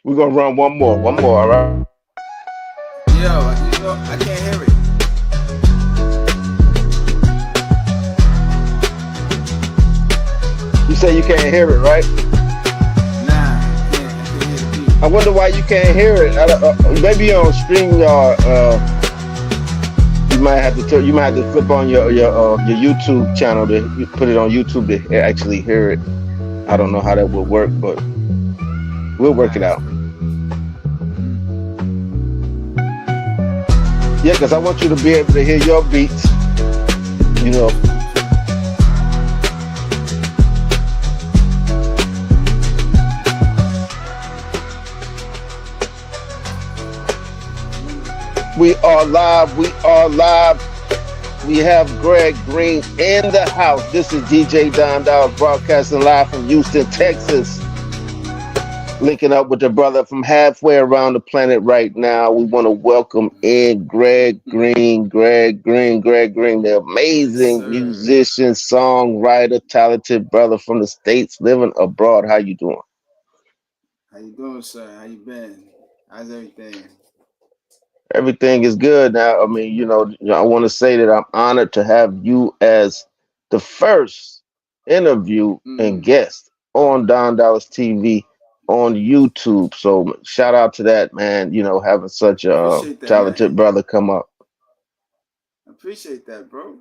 We're gonna run one more, all right? Yo, I can't hear it. You say you can't hear it, right? Nah, I can't hear the beat. I wonder why you can't hear it. Maybe on StreamYard, you might have to flip on your YouTube channel to you put it on YouTube to actually hear it. I don't know how that would work, but we'll work it Alright. out. Yeah, because I want you to be able to hear your beats. You know, we are live. We are live. We have Gregg Green in the house. This is DJ Don Dawes broadcasting live from Houston, Texas. Linking up with the brother from halfway around the planet right now. We want to welcome in Gregg Green, Gregg Green, the Yes, amazing sir. musician, songwriter, talented brother from the States living abroad. How you doing? How you doing, sir? How you been? How's everything? Everything is good now. I mean, I want to say that I'm honored to have you as the first interview and Mm. guest on Don Dallas TV on YouTube. So shout out to that, man. Having such a Appreciate that, talented man. brother come up. Appreciate that, bro.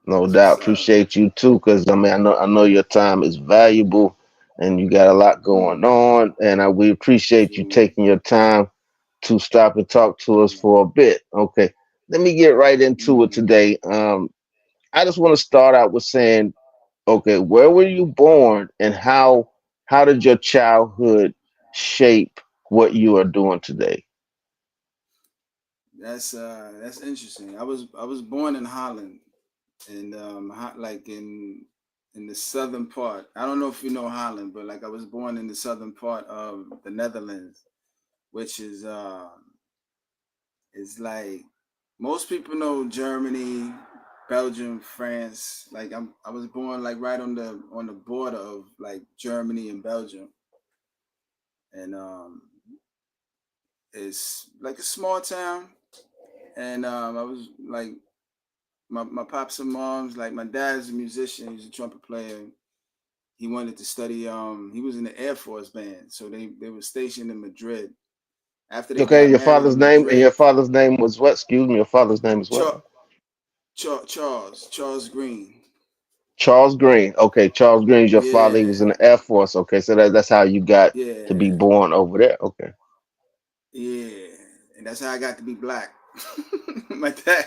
No That's doubt. what's up. Appreciate you too, because I mean, I know your time is valuable, and you got a lot going Mm. on, and we appreciate you True. taking your time to stop and talk to us Mm. for a bit. Okay, let me get right into it Mm. today. I just want to start out with saying, okay, where were you born, and how did your childhood shape what you are doing today? That's interesting. I was born in Holland, and like in the southern part. I don't know if you know Holland, but like I was born in the southern part of the Netherlands, which is like most people know Germany, Belgium, France. Like I was born like right on the border of like Germany and Belgium, and it's like a small town. And I was like my pops and moms, like my dad's a musician, he's a trumpet player. He wanted to study. He was in the Air Force band, so they were stationed in Madrid. After they Okay, got your married father's in name and Madrid, your father's name was what? Excuse me, your father's name is what? Char- Charles Green. Charles Green. Okay, Charles Green is your father. He Yeah, was in the Air Force. Okay, so that's how you got to be yeah, born over there. Okay. yeah, and that's how I got to be black. my dad,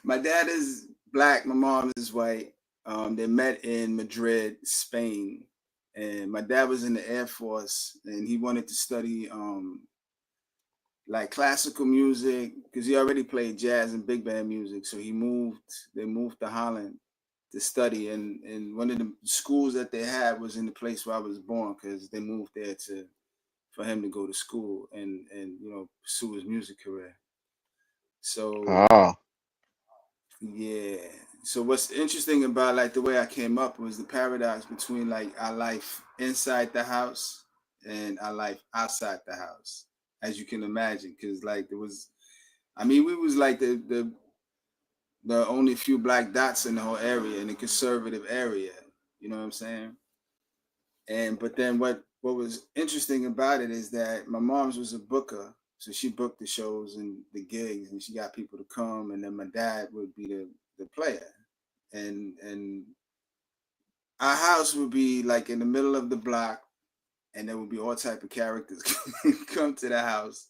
my dad is black. My mom is white. They met in Madrid, Spain, and my dad was in the Air Force, and he wanted to study like classical music because he already played jazz and big band music. So they moved to Holland to study, and one of the schools that they had was in the place where I was born because they moved there to for him to go to school and pursue his music career. So Ah, yeah. So what's interesting about like the way I came up was the paradox between like our life inside the house and our life outside the house, as you can imagine, because like there was, I mean, we was like the only few black dots in the whole area in the conservative area. You know what I'm saying? And but then what was interesting about it is that my mom's was a booker, so she booked the shows and the gigs, and she got people to come, and then my dad would be the player, and our house would be like in the middle of the block, and there would be all type of characters come to the house,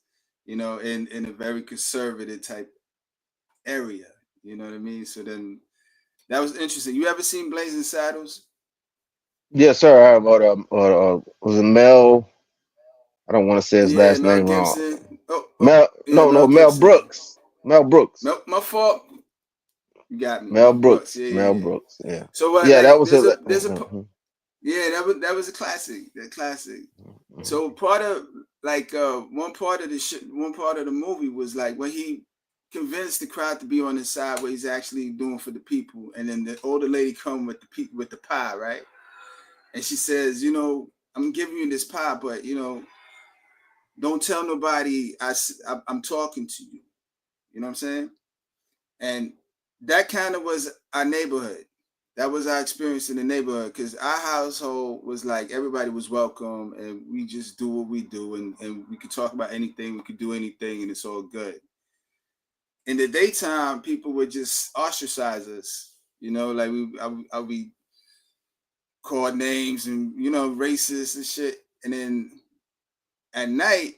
in a very conservative type area. You know what I mean? So then that was interesting. You ever seen Blazing Saddles? yes, sir. I about was it Mel? I don't want to say his Yeah, last Mel name wrong. Gibson. Oh, Mel, yeah, no, Mel no, Mel Gibson. Brooks. Mel Brooks. My fault. You got me. Mel Mel Brooks. Brooks. Yeah, Mel yeah, yeah. Brooks. Yeah. So what? Yeah, Like, that was it. yeah, that was a classic. That classic. Mhm. So part of like one part of the movie was like when he convinced the crowd to be on his side, what he's actually doing for the people, and then the older lady come with with the pie, right? And she says, I'm giving you this pie, but don't tell nobody I'm talking to you. You know what I'm saying? And that kind of was our neighborhood. That was our experience in the neighborhood because our household was like everybody was welcome and we just do what we do and we could talk about anything, we could do anything, and it's all good. In the daytime, people would just ostracize us. You know, like I'll be called names and racist and shit. And then at night,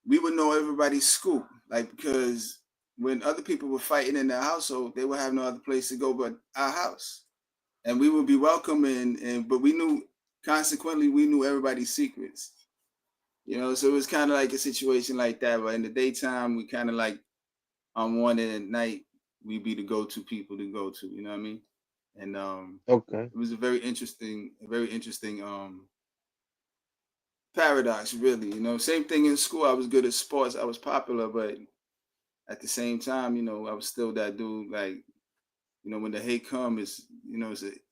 we would know everybody's scoop, like because when other people were fighting in their household, they would have no other place to go but our house, and we would be welcome. And but we knew, consequently, we knew everybody's secrets. So it was kind of like a situation like that. But in the daytime, we kind of like on one, and at night, we be the go-to people to go to. You know what I mean? And Okay. it was a very interesting, paradox, really. Same thing in school. I was good at sports. I was popular, but at the same time, I was still that dude. Like, when the hate comes,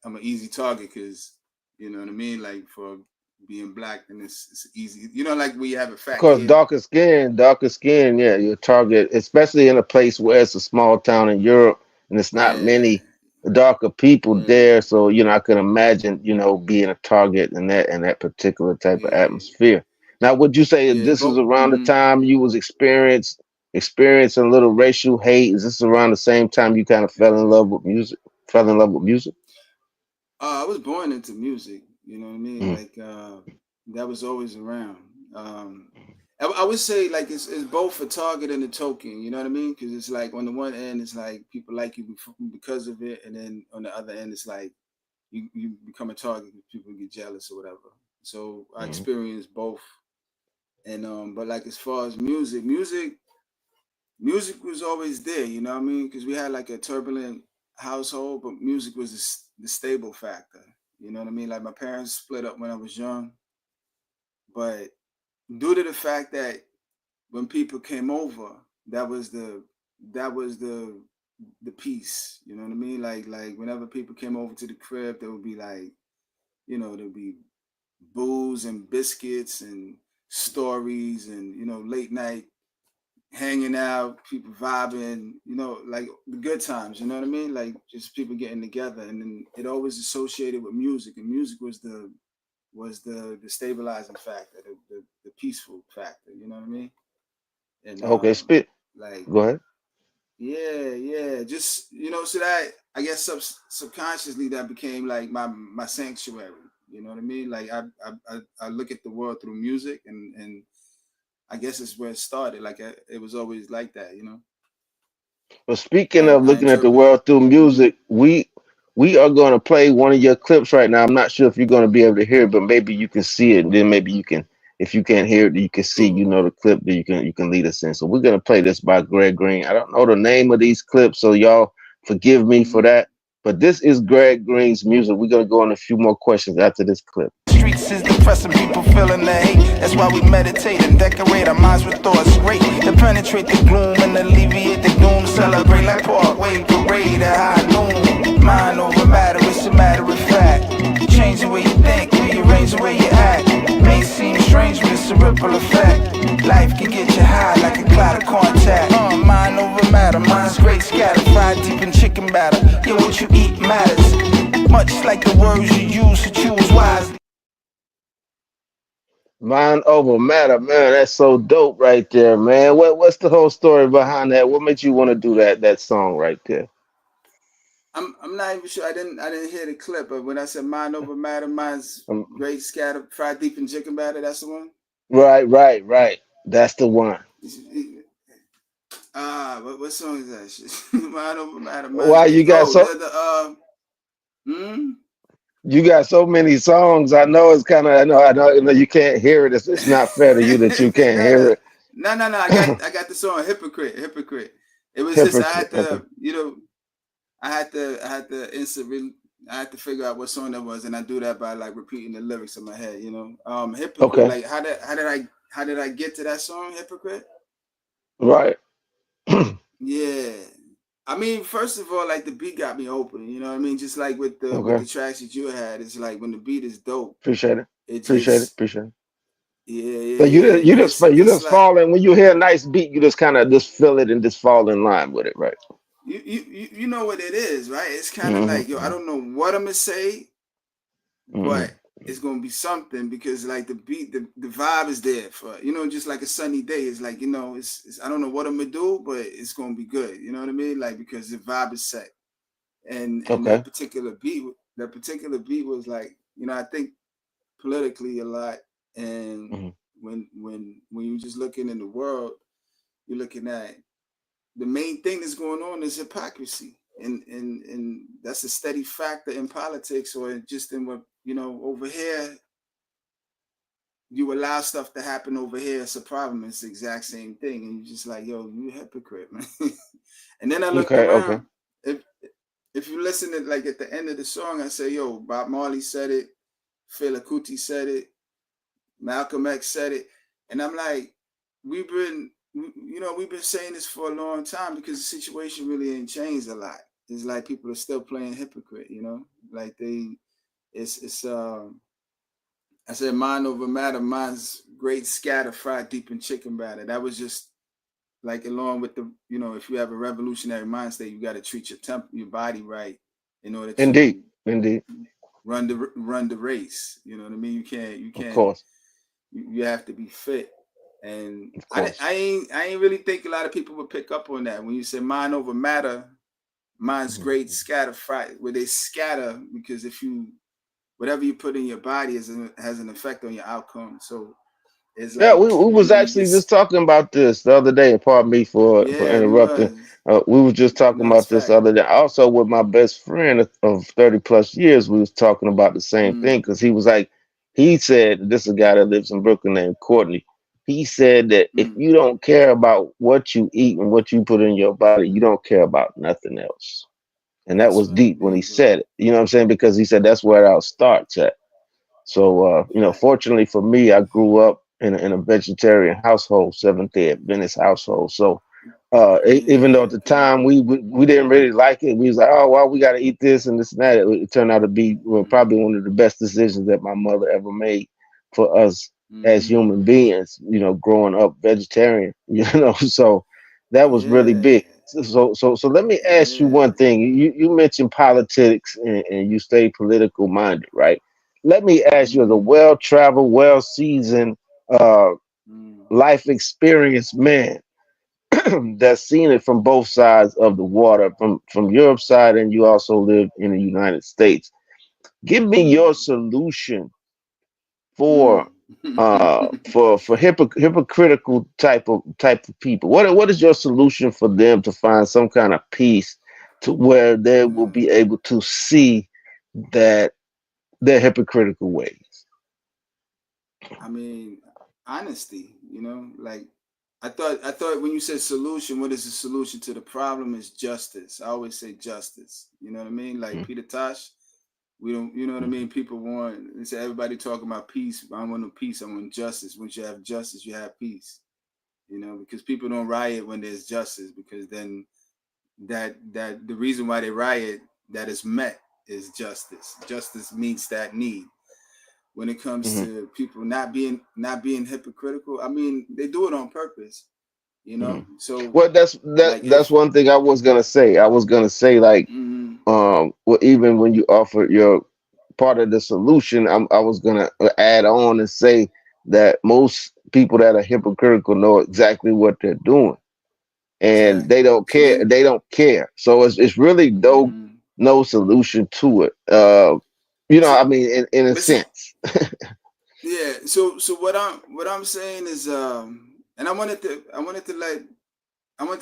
I'm an easy target because, you know what I mean. Like for being black, and it's easy. Like we have a Of fat course, kid. darker skin, yeah, your target, especially in a place where it's a small town in Europe and it's not Yeah, many darker people yeah, there. So, I can imagine, being a target in that particular type of yeah, atmosphere. Now, would you say yeah. this is But around the time you was experiencing a little racial hate? Is this around the same time you kind of fell in love with music? Fell in love with music? I was born into music. You know what I mean? Mm, Like that was always around. Um, I would say like it's both a target and a token. You know what I mean? Because it's like on the one end, it's like people like you because of it, and then on the other end, it's like you become a target because people get jealous or whatever. So I mm. experienced both. And but like as far as music was always there. You know what I mean? Because we had like a turbulent household, but music was the stable factor. You know what I mean? Like my parents split up when I was young, but due to the fact that when people came over, that was the piece. You know what I mean? Like whenever people came over to the crib, there would be like, there'd be booze and biscuits and stories and late night hanging out, people vibing, like the good times, you know what I mean? Like just people getting together, and then it always associated with music, and music was the stabilizing factor, the peaceful factor, you know what I mean? And Okay, spit. like Go ahead. yeah, just so that I guess subconsciously that became like my sanctuary, you know what I mean? Like I look at the world through music, and I guess it's where it started. Like it was always like that, Well, speaking and of I looking at the interpret. world through Mm-hmm. music, we are going to play one of your clips right now. I'm not sure if you're going to be able to hear it, but maybe you can see it, and then maybe you can, if you can't hear it, you can see, Cool. the clip that you can lead us in. So we're going to play this by Greg Green. I don't know the name of these clips, so y'all forgive me for Mm-hmm. that. But this is Greg Green's music. We're going to go on a few more questions after this clip. Streets is depressing, people feeling the hate. That's why we meditate and decorate our minds with thoughts great to penetrate the gloom and alleviate the doom. Celebrate like Parkway Parade at high noon. Mind over matter, it's a matter of fact. Change the way you think, rearrange the way you act. May seem strange, but it's a ripple effect. Life can get you high like a cloud of contact. Mind over matter, mind's great scattered, fried deep in chicken batter. Yeah, what you eat matters. Much like the words you use to choose wisely. Mind over matter, man. That's so dope right there, man. What's the whole story behind that? What made you want to do that song right there? I'm not even sure. I didn't hear the clip, but when I said mind over matter, mind's Um, great scatter, fried deep in chicken batter. That's the one. right. That's the one. What song is that? Shit? Mind over matter, mind's Why great. you got Oh, so hmm. you got so many songs? I know it's kind of I know you can't hear it. It's not fair to you that you can't no, hear no. it. I got the song hypocrite. It was just I had Hypocrite. Okay. to, I had to I had to figure out what song that was, and I do that by like repeating the lyrics in my head. Hypocrite. Okay. Like how did I get to that song, hypocrite? Right. Yeah. I mean, first of all, like the beat got me open. You know what I mean? Just like with the Okay. tracks that you had, it's like when the beat is dope, Appreciate it. it Appreciate it. just Appreciate it. Yeah, So yeah, yeah. you It's just like fall in when you hear a nice beat, you just kind of just feel it and just fall in line with it, right? you know what it is, right? It's kind of like, yo, I Mm-hmm. don't know what I'm gonna say, but Mm-hmm. it's gonna be something because like the beat, the vibe is there for just like a sunny day. It's like it's I don't know what I'm gonna do, but it's gonna be good. You know what I mean? Like because the vibe is set, and Okay. that particular beat was like I think politically a lot, and Mm-hmm. when you're just looking in the world, you're looking at the main thing that's going on is hypocrisy, and that's a steady factor in politics or just in what over here. You allow stuff to happen over here, it's a problem. It's the exact same thing, and you're just like, yo, you a hypocrite, man. And then I looked Okay. Okay. around. If if you listen to like at the end of the song, I say, yo, Bob Marley said it, Fela Kuti said it, Malcolm X said it, and I'm like, we've been saying this for a long time because the situation really ain't changed a lot. It's like people are still playing hypocrite, like it's I said mind over matter, mind's great scatter, fried deep in chicken batter. That was just like along with the, if you have a revolutionary mind state, you got to treat your body right in order Indeed. to Indeed. run the race. You know what I mean? You Of can't course. you have to be fit. And Of I, course. I ain't I ain't really think a lot of people would pick up on that when you say mind over matter, mind's great Mhm. scatter fried, where they scatter because if you whatever you put in your body has an effect on your outcome. So it's Yeah, like we was you actually just just talking about this the other day. And pardon me for yeah, we interrupting. was. We was just talking No, that's about this the fact. other day. Also, with my best friend of 30 plus years, we was talking about the same thing Mm, because he was like, he said, this is a guy that lives in Brooklyn named Courtney. He said that if mm. you don't care about what you eat and what you put in your body, you don't care about nothing else. And that That's was right, deep when he bingo. said it. You know what I'm saying? Because he said that's where it all starts at. So, Fact. fortunately for me, I grew up in a vegetarian household, Seventh Day Adventist household. So, even though Yeah, at the okay. time we didn't really like it, we was like, oh well, we got to eat this and this and that. It turned out to be, well, Mm-hmm. probably one of the best decisions that my mother ever made for us as Mm-hmm. human beings. Growing up vegetarian. So that was really Yeah. big. So let me ask you Yeah. one thing. You mentioned politics and you stay political minded, right? Let me ask you, as a Mm-hmm. well traveled, well seasoned, uh, Mm. life experienced man that's seen it from both sides of the water, from Europe's side, and you also live in the United States. Give me Mm. your solution for Mm. hypocritical type of people. What is your solution for them to find some kind of peace to where they will Uh, be able to see that their hypocritical ways? I mean, honesty, like I thought when you said solution, what is the solution to the problem is justice. I always say justice. You know what I mean? Like Peter Tosh, we don't, you know what I mean? People want, they say everybody talking about peace. I don't want no peace. I want justice. Once you have justice, you have peace. Because people don't riot when there's justice, because then that the reason why they riot that is met is justice. Justice meets that need. When it comes Hmm. to people not being hypocritical, I mean, they do it on purpose. Hmm. So Well, like that's if one thing I was gonna say. I was gonna say, like, mm, well, even when you offer your part of the solution, I was gonna add on and say that most people that are hypocritical know exactly what they're doing, and they exactly, don't so care. then They don't care. So it's really mm, no solution to it. so I mean, in a but see, sense. yeah, so what I'm saying is and I wanted to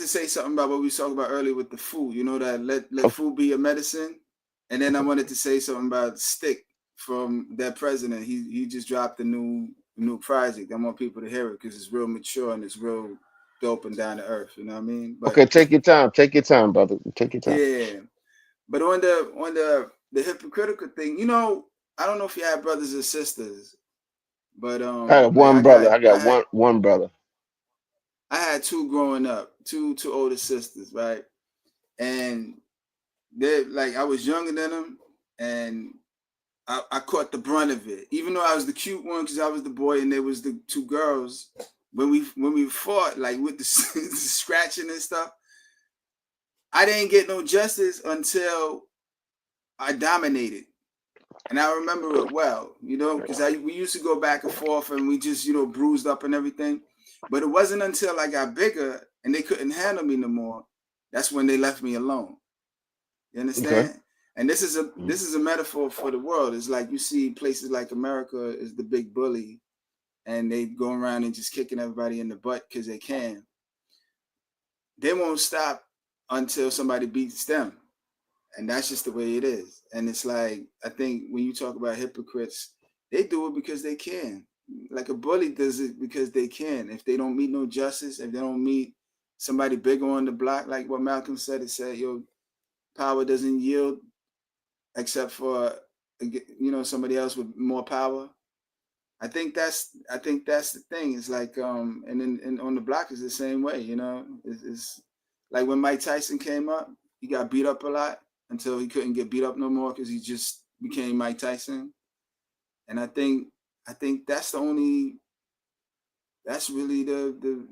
say something about what we talked about earlier with the food. That let Okay. food be a medicine. And then I wanted to say something about Stick from that president. He just dropped a new project. I want people to hear it because it's real mature and it's real dope and down to earth. You know what I mean? But Okay, take your time. Take your time, brother. Take your time. yeah. But on the hypocritical thing, I don't know if you have brothers or sisters, but I got like one brother. I got one brother. I had two growing up, two older sisters, right? And they like I was younger than them, and I caught the brunt of it. Even though I was the cute one because I was the boy and there was the two girls. When we fought like with the, the scratching and stuff, I didn't get no justice until I dominated. And I remember it well, because we used to go back and forth and we just, bruised up and everything. But it wasn't until I got bigger and they couldn't handle me no more. That's when they left me alone. You Okay. understand? And this is a metaphor for the world. It's like you see places like America is the big bully, and they go around and just kicking everybody in the butt because they can. They won't stop until somebody beats them, and that's just the way it is. And it's like I think when you talk about hypocrites, they do it because they can. Like a bully does it because they can. If they don't meet no justice, if they don't meet somebody bigger on the block, like what Malcolm said, it said, "Yo, power doesn't yield except for somebody else with more power." I think that's the thing. It's like and then and on the block is the same way. It's like when Mike Tyson came up, he got beat up a lot until he couldn't get beat up no more because he just became Mike Tyson. And I think that's really the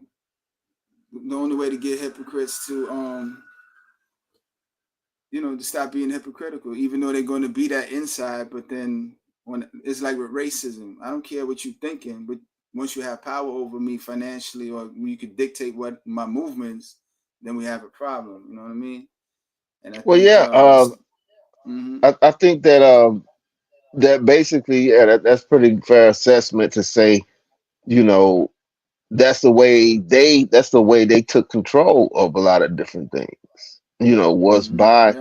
only way to get hypocrites to stop being hypocritical, even though they're going to be that inside. But then when it's like with racism, I don't care what you're thinking, but once you have power over me financially, or you could dictate what my movements, then we have a problem. You know what I mean? And I Well, think yeah. it's. Mm-hmm, I think that basically, yeah, that's pretty fair assessment to say. You know, that's the way they took control of a lot of different things. Was mm-hmm, by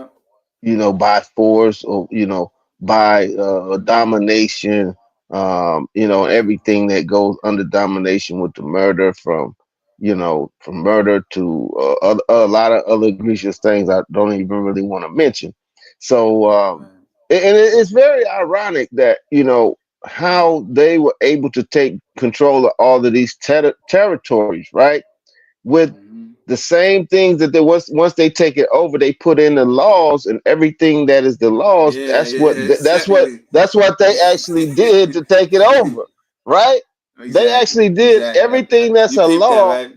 yeah, by force, or by domination, everything that goes under domination, with the murder, from murder to a lot of other egregious things I don't even really want to mention. So right, and it's very ironic that how they were able to take control of all of these territories, right? With mm-hmm, the same things that they once they take it over, they put in the laws, and everything that is the laws. yeah, That's yeah, what exactly, that's what they actually did to take it over, right? They exactly, actually did exactly. everything that's You a peeped that, law. right?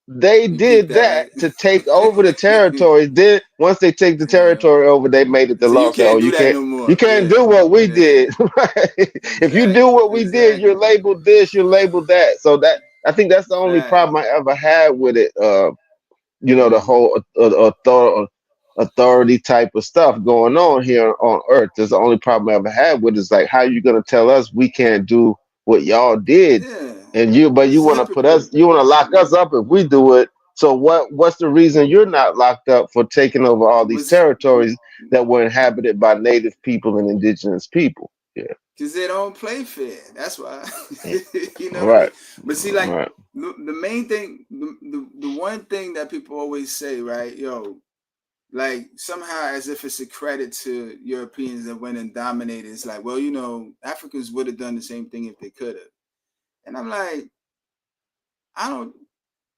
They You peeped did that, that right? to take over the territories. Then once they take the Yeah. territory over, they made it the So you law. Say, oh, can't do that no you more. can't Yeah, do what we yeah, did. Right? If you do exactly, what we did, you're exactly. labeled this, you're labeled that. So that I think that's the only Fact. problem I ever had with it. The Mm-hmm. whole authority type of stuff going on here on Earth. That's the only problem I ever had with it. Is like, how you gonna tell us we can't do what y'all did, Yeah, but you it's want to put us, hypocritical. you want to lock us up if we do it. So what's the reason you're not locked up for taking over all these Was territories that were inhabited by native people and indigenous people? Yeah. because they don't play fair. That's why. You know All what I mean? right. But see, All like right. the main thing, the one thing that people always say, right? Yo, like somehow as if it's a credit to Europeans that went and dominated. It's like, well, Africans would have done the same thing if they could have. And I'm like, I don't,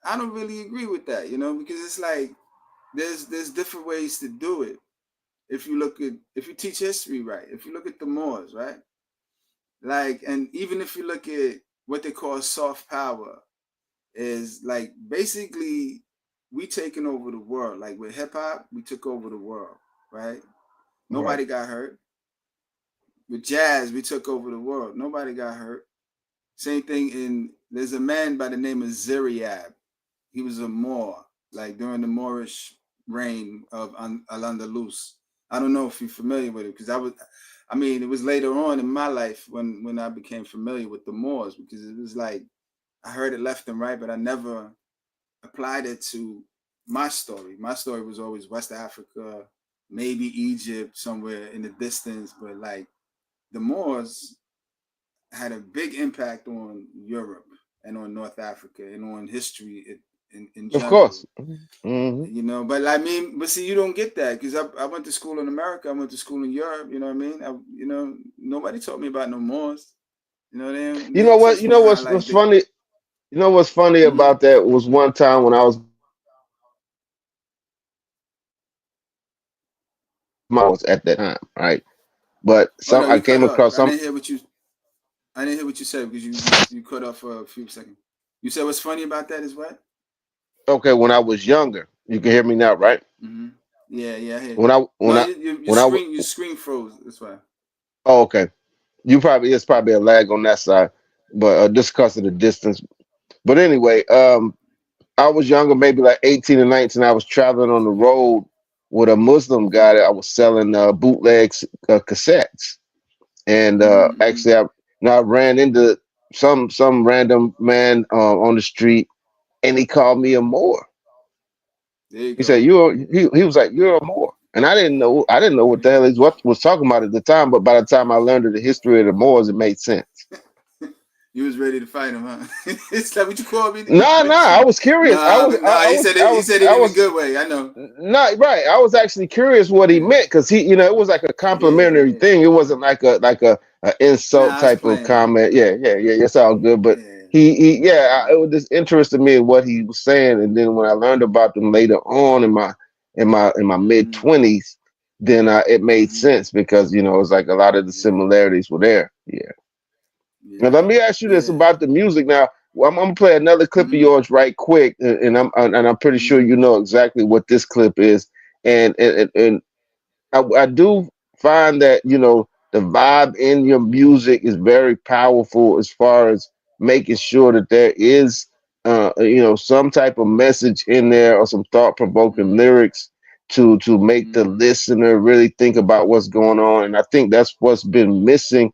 I don't really agree with that, because it's like there's different ways to do it. If you teach history right, if you look at the Moors, right, like, and even if you look at what they call soft power, is like basically we taking over the world. Like with hip hop, we took over the world, right? All right. Nobody got hurt. With jazz, we took over the world. Nobody got hurt. Same thing there's a man by the name of Ziriab. He was a Moor, like during the Moorish reign of Al Andalus. I don't know if you're familiar with it, because it was later on in my life when I became familiar with the Moors, because it was like I heard it left and right, but I never applied it to my story. My story was always West Africa, maybe Egypt, somewhere in the distance, but like the Moors had a big impact on Europe and on North Africa and on history in Of general. course. Hmm. But but see, you don't get that because I went to school in America, I went to school in Europe. You know what I mean? Nobody taught me about no Moors. They You know didn't what? teach You me know how what's like they. funny? You know what's funny Mm-hmm, about that was one time when I was at that time, right? But Oh no, I you cut came off. across some. I didn't hear what you said because you cut off for a few seconds. You said what's funny about that is what? Okay, when I was younger, you can hear me now, right? Mm-hmm. Yeah, I hear When you. I No, when I when I w- your screen froze. That's why. oh, okay. It's probably a lag on that side, but just because of the distance. But anyway, I was younger, maybe like 18 or 19. I was traveling on the road with a Muslim guy that I was selling bootlegs cassettes, and Mm-hmm. actually, I ran into some random man on the street, and he called me a Moor. There you He said, go. he was like, you're a Moor. And I didn't know what the hell he was talking about at the time, but by the time I learned of the history of the Moors, it made sense. You was ready to fight him, huh? It's like what you called me. Nah, I was curious. Nah. He said it I in a was good way. I know. not right. I was actually curious what he Yeah, meant because it was like a complimentary yeah. thing. It wasn't like a insult Nah, I was type of playing. comment. Yeah. It's all good. But Yeah. it was just interested me in what he was saying. And then when I learned about them later on in my mid Mm-hmm. 20s, then it made Mm-hmm. sense because it was like a lot of the Yeah. similarities were there. Yeah. Now Yeah. let me ask you this Yeah. about the music. Now I'm gonna play another clip of Mm-hmm. yours right quick, and I'm pretty Mm-hmm. sure you know exactly what this clip is. And I do find that the vibe in your music is very powerful as far as making sure that there is some type of message in there or some thought provoking Mm-hmm. lyrics to make the Mm-hmm. listener really think about what's going on. And I think that's what's been missing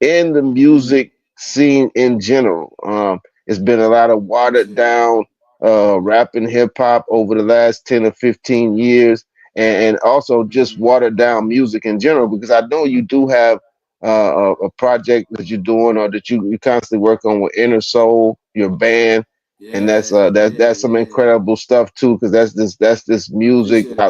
in the Mm-hmm. music scene in general. It's been a lot of I watered feel you. down rap and hip hop over the last 10 or 15 years, and also just Mm-hmm. watered down music in general. Because I know you do have a project that you're doing or that you constantly work on with Inner Soul, your band. And that's Yeah. that's some Yeah. incredible stuff too, because that's this music Appreciate it, man.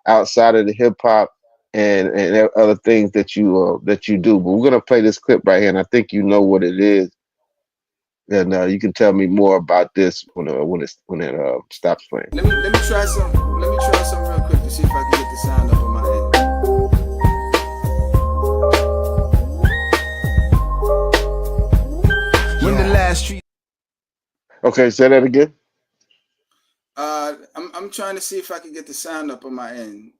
outside of the hip hop and there are other things that you do. But we're gonna play this clip right here, and I think you know what it is, and you can tell me more about this when it stops playing. Let me try some. Let me try some real quick to see if I can get the sound up on my end. When the last street. Okay, say that again. I'm trying to see if I can get the sound up on my end.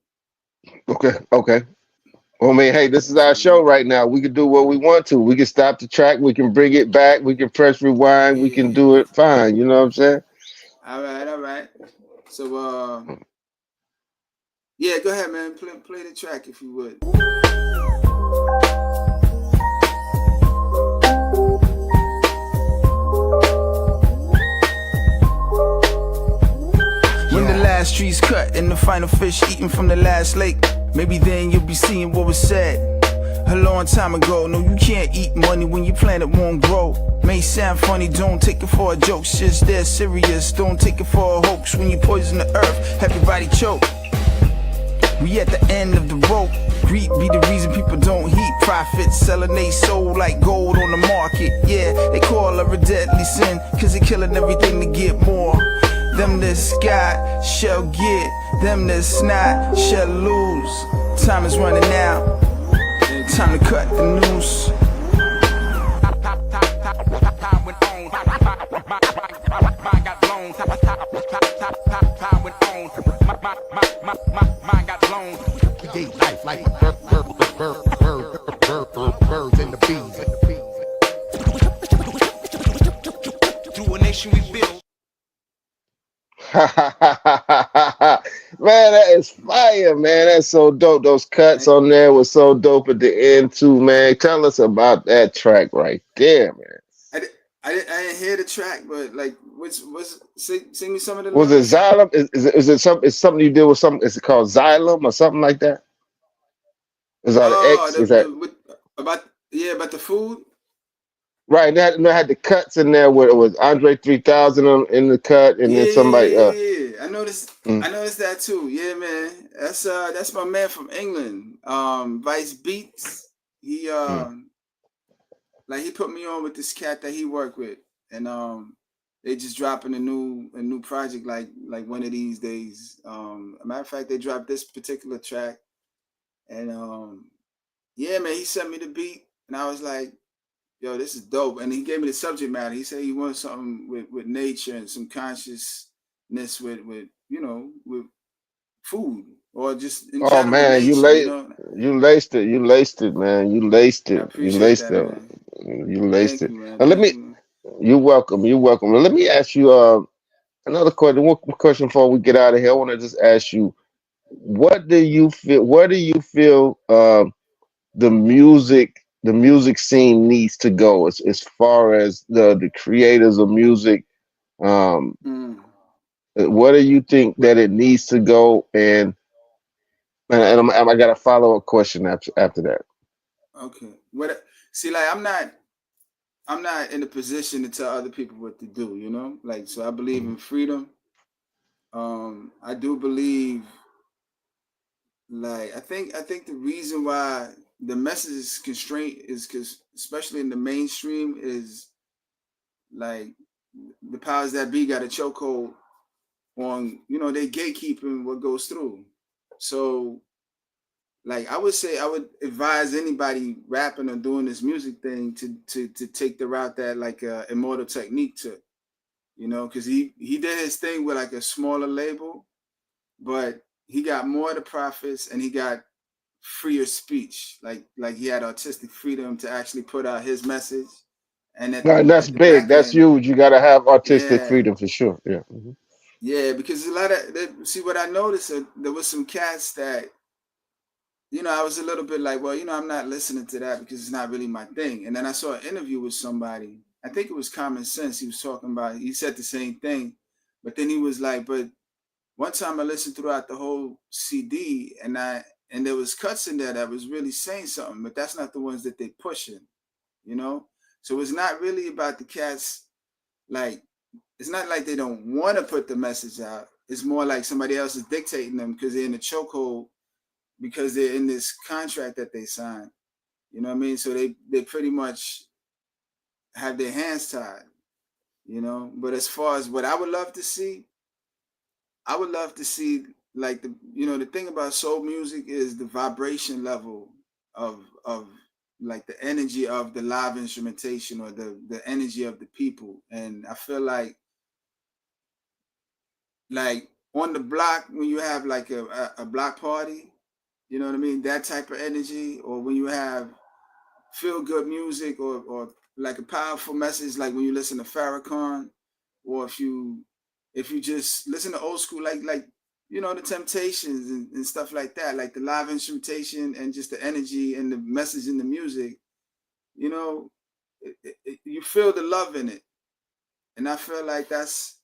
Okay. Well, I mean, hey, this is our So show right now. We can do what we want to. We can stop the track. We can bring it back. We can press rewind. We can yeah. do it fine. You know what I'm saying? All right. So yeah, go ahead, man. Play the track if you would. When the last tree's cut and the final fish eaten from the last lake, maybe then you'll be seeing what was said a long time ago. No, you can't eat money when your planet won't grow. May sound funny, don't take it for a joke. Shit's dead serious, don't take it for a hoax. When you poison the earth, everybody choke. We at the end of the rope. Greed be the reason people don't heat. Profits selling they soul like gold on the market. Yeah, they call her a deadly sin, cause they killing everything to get more. Them that's got shall get, them that's not shall lose. Time is running out, time to cut the noose. Life like birds and the bees. To a nation we build. Man, that is fire, man. That's so dope. Those cuts I, on there were so dope at the end too, man. Tell us about that track right there, man. I didn't hear the track, but like, sing me some of the Was it lyrics. Xylem? Is something you did with something? Is it called Xylem or something like that? Is that an Oh, X? Is that about about the food. right? They had the cuts in there where it was Andre 3000 in the cut, and then somebody. I noticed. Mm, I noticed that too. Yeah, man. That's my man from England. Vice Beats. He mm. like he put me on with this cat that he worked with, and they just dropping a new project like one of these days. A matter of fact, they dropped this particular track, and yeah, man, he sent me the beat, and I was like, yo, this is dope. And he gave me the subject matter. He said he wants something with nature and some consciousness with with food or just in Oh general man, nature. You know, you laced it, you laced it, man, you laced I it, you appreciate laced that, it, man. you laced Thank it. you, man. Now let Thank me. you, man. You're welcome. You're welcome. Now, let me ask you another question. One question before we get out of here. I want to just ask you, what do you feel? Where do you feel the music scene needs to go as far as the creators of music? Um, Mm. where do you think What? that it needs to go? I got a follow up question after that. Okay. What? See, like I'm not in a position to tell other people what to do. You know, like so I believe in freedom. I do believe like I think the reason why the message is constraint is because especially in the mainstream is like the powers that be got a chokehold on they gatekeeping what goes through. So like I would say I would advise anybody rapping or doing this music thing to take the route that like Immortal Technique took, because he did his thing with like a smaller label, but he got more of the profits and he got freer speech. Like he had artistic freedom to actually put out his message. And at All right, the that's at the big. back That's end, huge. You got to have artistic yeah, freedom for sure. Yeah. yeah, because a lot of see what I noticed there was some cats that I was a little bit like, well, I'm not listening to that because it's not really my thing. And then I saw an interview with somebody. I think it was Common Sense. He was talking about. He said the same thing, but then he was like, but one time I listened throughout the whole CD, and there was cuts in there that was really saying something, but that's not the ones that they pushing, you know. So it's not really about the cats. Like it's not like they don't want to put the message out. It's more like somebody else is dictating them because they're in a chokehold because they're in this contract that they signed. You know what I mean? So they pretty much have their hands tied. But as far as what I would love to see, I would love to see like the thing about soul music is the vibration level of like the energy of the live instrumentation or the energy of the people. And I feel like on the block when you have like a block party, you know what I mean? That type of energy, or when you have feel good music or like a powerful message, like when you listen to Farrakhan, or if you just listen to old school, like the Temptations and stuff like that, like the live instrumentation and just the energy and the message in the music, you know, you feel the love in it, and I feel like that's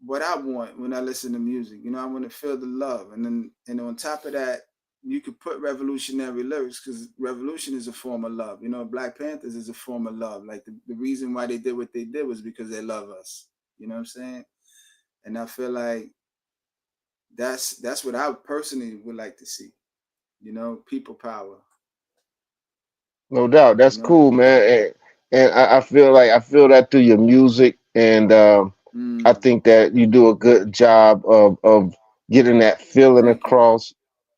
what I want when I listen to music. I want to feel the love, and on top of that, you could put revolutionary lyrics because revolution is a form of love. Black Panthers is a form of love. Like the reason why they did what they did was because they love us. You know what I'm saying? And I feel like that's what I personally would like to see. People power. No doubt. You That's know. cool, man. And I feel like I feel that through your music, and I Mm, think that you do a good job of getting that feeling thank you. across,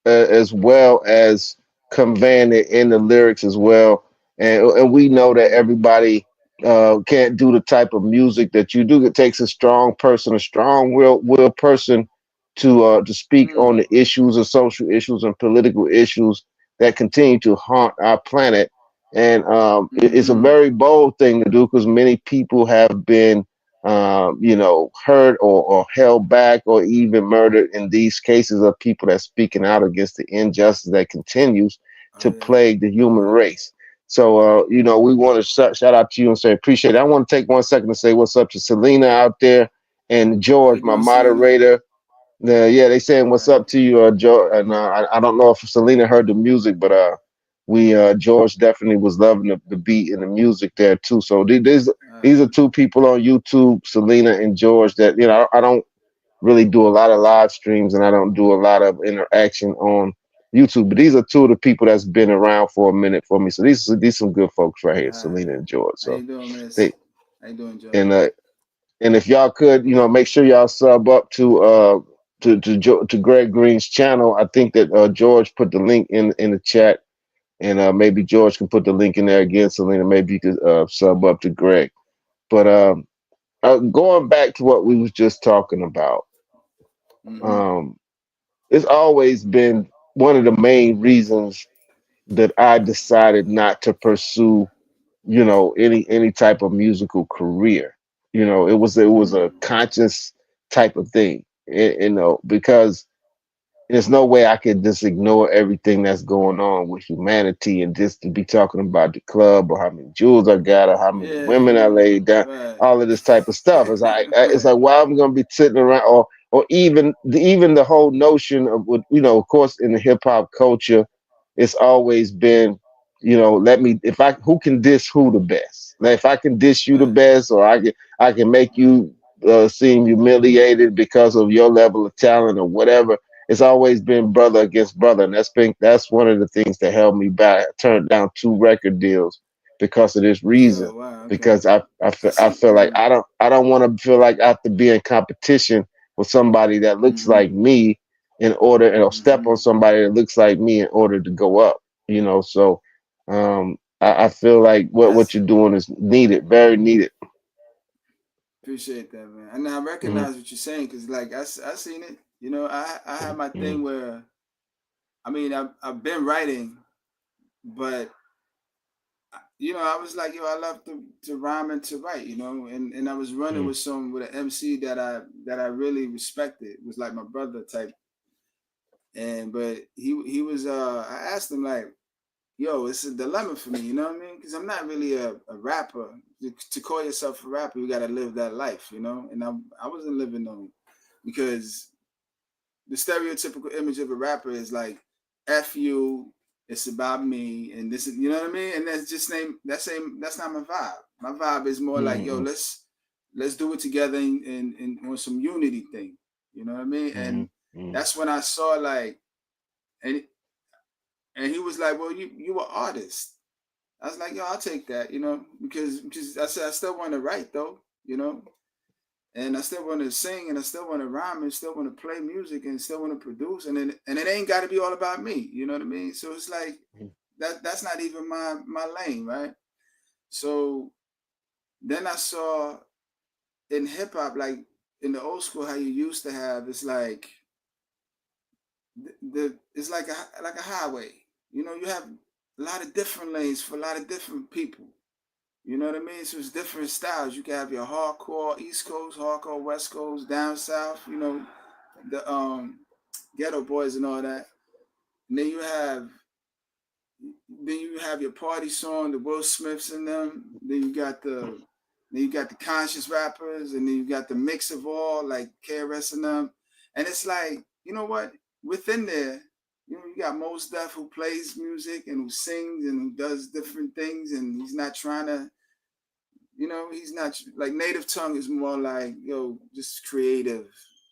as well as conveying it in the lyrics as well. And we know that Mm, everybody can't do the type of music that you do. It takes a strong person, a strong will person to speak on mm, the issues of social issues and political issues that continue to haunt our planet. And it's a mm-hmm. very bold thing to do because many people have been, hurt or held back or even murdered in these cases of people that's speaking out against the injustice that continues Oh to yeah. plague the Oh human yeah. race. So, we want to shout out to you and say appreciate it. I want to take 1 second to say what's up to Selena out there and How George, you my doing, Selena? moderator. Yeah, they saying what's Right. up to you, Joe. And I don't know if Selena heard the music, but we George definitely was loving the beat and the music there too. So these are Uh, two people on YouTube, Selena and George. That I don't really do a lot of live streams and I don't do a lot of interaction on YouTube. But these are two of the people that's been around for a minute for me. So these some good folks right here, uh, Selena and George. how So you doing, Miss? they How you doing, George? and uh, and if y'all could, make sure y'all sub up to to Greg Green's channel. I think that George put the link in the chat, and maybe George can put the link in there again. Selena, maybe you could sub up to Greg. But going back to what we was just talking about, Mm-hmm. um, it's always been one of the main reasons that I decided not to pursue, any type of musical career. It was a Mm. conscious type of thing, because there's no way I could just ignore everything that's going on with humanity and just to be talking about the club or how many jewels I got or how many Yeah, women I laid down, right. all of this type of stuff. It's Right. like why I'm gonna be sitting around or even the whole notion of what of course in the hip hop culture, it's always been, let me if I who can diss who the best. Now, if I can diss you the Right. best, or I can make Right. you seem humiliated because of your level of talent or whatever. It's always been brother against brother, and that's one of the things that held me back. I turned down two record deals because of this reason. Oh wow. Okay. Because I See. feel like I don't want to feel like I have to be in competition with somebody that looks Mm-hmm. like me in order, and step Mm-hmm. on somebody that looks like me in order to go up. So I feel like what That's you're doing is needed, very needed. appreciate that, man. And I Mm-hmm, recognize what you're saying because, like, I seen it. I have my mm-hmm, thing where I mean, I've been writing, but I was like, yo, I love to rhyme and to write, and I was running mm-hmm, with an MC that I really respected. It was like my brother type, and but he was I asked him like, yo, it's a dilemma for me, you know what I mean? Because I'm not really a rapper. To call yourself a rapper, you got to live that life, And I wasn't living no because the stereotypical image of a rapper is like F you, it's about me, and this is what I mean? And that's not my vibe. My vibe is more like, yo, mm-hmm, let's do it together and on some unity thing. You know what I mean? mm-hmm, And that's when I saw like and and he was like, well, you an artist. I was like, yo, I'll take that, because I said I still want to write though, and I still want to sing, and I still want to rhyme, and still want to play music, and still want to produce, and it ain't got to be all about me. You know what I mean? So it's like that's not even my lane, right? So then I saw in hip hop, like in the old school, how you used to have it's like it's like a highway. You have a lot of different lanes for a lot of different people. You know what I mean? So it's different styles. You can have your hardcore East Coast, hardcore West Coast, down south. The ghetto boys and all that. And then you have your party song, the Will Smiths and them. Then you got the conscious rappers, and then you got the mix of all like KRS and them. And it's like, you know what? Within there, you got Mos Def who plays music and who sings and who does different things, and he's not trying to he's not like Native Tongue is more like, just creative.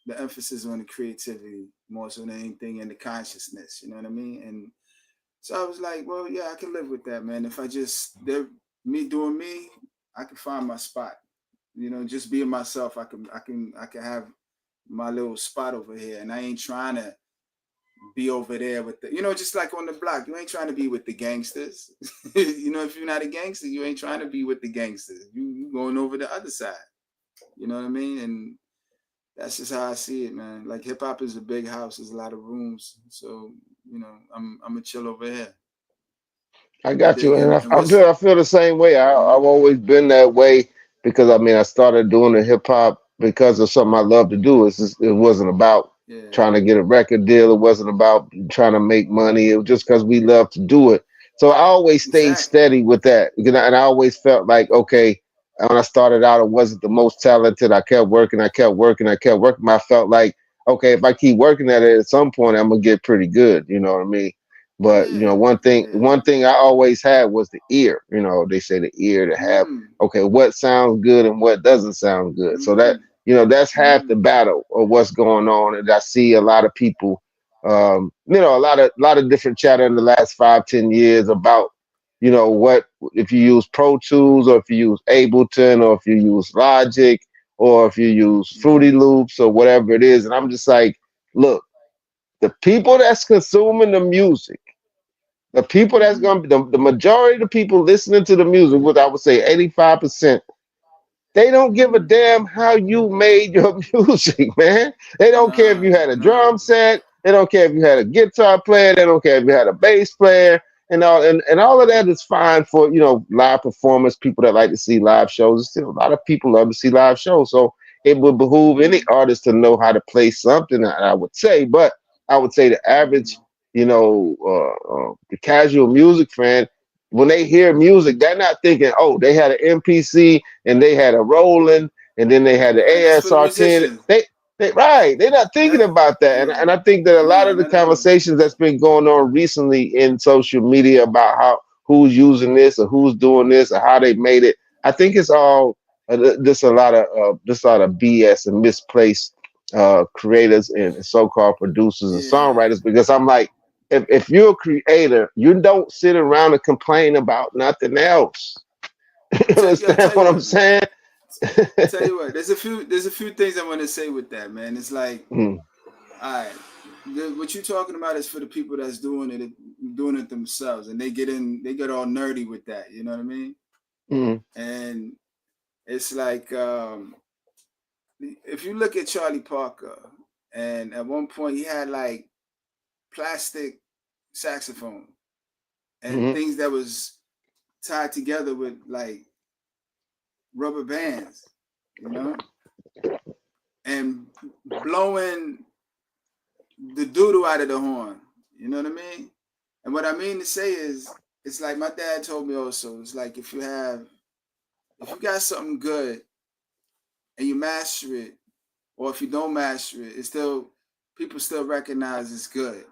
The emphasis on the creativity more so than anything in the consciousness. You know what I mean? And so I was like, well, yeah, I can live with that, man. If I just me doing me, I can find my spot. Just being myself, I can have my little spot over here, and I ain't trying to be over there with just like on the block. You ain't trying to be with the gangsters. If you're not a gangster, you ain't trying to be with the gangsters. You going over the other side. You know what I mean? And that's just how I see it, man. Like hip hop is a big house. There's a lot of rooms. So, I'm a chill over here. I You got you, dig? and And I what's feel I feel the same way. mm-hmm, I've always been that way because I mean I started doing the hip hop because of something I love to do. It wasn't about yeah. trying to get a record deal. It wasn't about trying to make money. It was just because we love to do it. So I always stayed Exactly. steady with that, and I always felt like okay. When I started out, it wasn't the most talented. I kept working. I kept working. I kept working. I felt like okay, if I keep working at it, at some point I'm gonna get pretty good. You know what I mean? But Yeah. Yeah. one thing I always had was the ear. They say the ear to have Mm. okay, what sounds good and what doesn't sound good. So Mm-hmm. that's half Mm-hmm. the battle of what's going on. And I see a lot of people, a lot of different chatter in the last 5-10 years about, what if you use Pro Tools or if you use Ableton or if you use Logic or if you use Yeah. Fruity Loops or whatever it is. And I'm just like look, the people that's consuming the music, the people that's Mm-hmm. gonna be the majority of the people listening to the music, which I would say 85%, they don't give a Mm-hmm. damn how you made your music, man. They don't care if Nah, you had a nah. drum set. They don't care if you had a guitar player. They don't care if you had a bass player. And all of that is fine for live performance. People that like to see live shows. Still, a lot of people love to see live shows. So it would behoove any Mm-hmm. artist to know how to play something. I would say, but I would say the average, the casual music fan, when they hear music, they're not thinking, oh, they had an MPC and they had a Roland, and then they had the And that's for the ASR 10. musicians. They're not thinking That about that, and yeah. and I think that a lot Nah, of the not at all. conversations that's been going on recently in social media about how who's using this or who's doing this or how they made it, I think it's all just a lot of BS and misplaced creators and so-called producers and Yeah. songwriters. Because I'm like, if you're a creator, you don't sit around and complain about nothing else. You I'll understand tell what you I'm what, man. saying? Tell you what. There's a few things I want to say with that, man. It's like, Mm, all right, what you're talking about is for the people that's doing it themselves, and they get all nerdy with that. You know what I mean? mm, And it's like, if you look at Charlie Parker, and at one point he had like plastic saxophone and mm, things that was tied together with like rubber bands, you know, and blowing the doodle out of the horn. You know what I mean? And what I mean to say is, it's like my dad told me also. It's like if you got something good and you master it, or if you don't master it, it's still people still recognize it's good.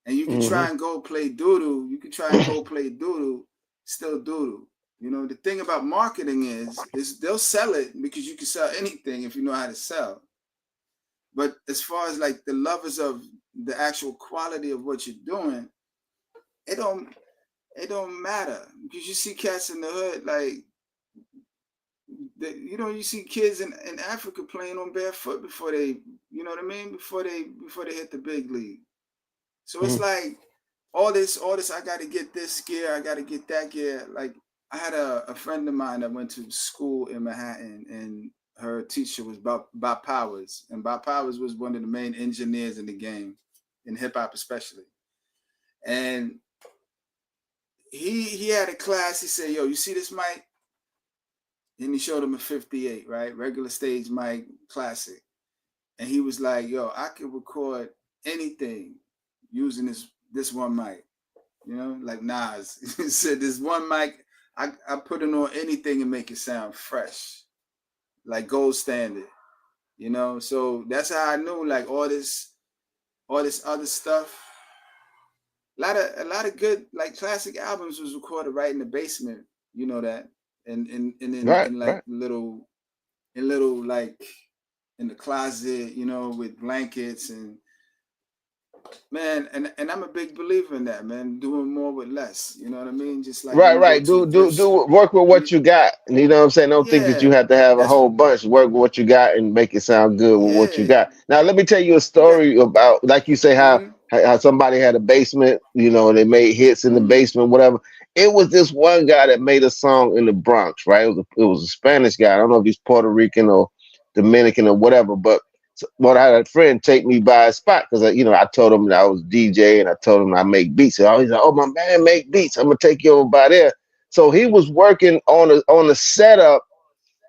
And you can try mm, and go play doodle. You can try and go play doodle, still doodle. You know, the thing about marketing is they'll sell it because you can sell anything if you know how to sell. But as far as like the lovers of the actual quality of what you're doing, it don't it don't matter because you see cats in the hood like you see kids in Africa playing on barefoot before they what I mean before they hit the big league. So it's mm, like all this I got to get this gear, I got to get that gear. Like I had a friend of mine that went to school in Manhattan, and her teacher was Bob Powers, and Bob Powers was one of the main engineers in the game, in hip hop especially. And he had a class. He said, "Yo, you see this mic?" And he showed him a 58, right, regular stage mic, classic. And he was like, "Yo, I can record anything using this one mic." You know, like Nas. He said, "This one mic, I put it on anything and make it sound fresh, like gold standard." You know, so that's how I knew like all this other stuff. A lot of good like classic albums was recorded right in the basement. You know that, and right, in like right. little like in the closet. You know, with blankets and man, and I'm a big believer in that, man. Doing more with less. You know what I mean? Just like when Right, you go right. to a Do thrift. work with When what you, you got. You know what I'm saying? Don't think that you yeah, have to have a that's whole bunch. Work with what you got and make it sound good with what you yeah. got. Now, let me tell you a You got. story about, like you say, how Mm-hmm, how somebody had a basement. They made hits in the mm-hmm, basement, whatever. It was this one guy that made a song in the Bronx, right? It was a Spanish guy. I don't know if he's Puerto Rican or Dominican or whatever, but what I had a friend take me by a spot because I told him that I was DJ and I told him I make beats. And he's like, "Oh, my man make beats. I'm gonna take you over by there." So he was working on a setup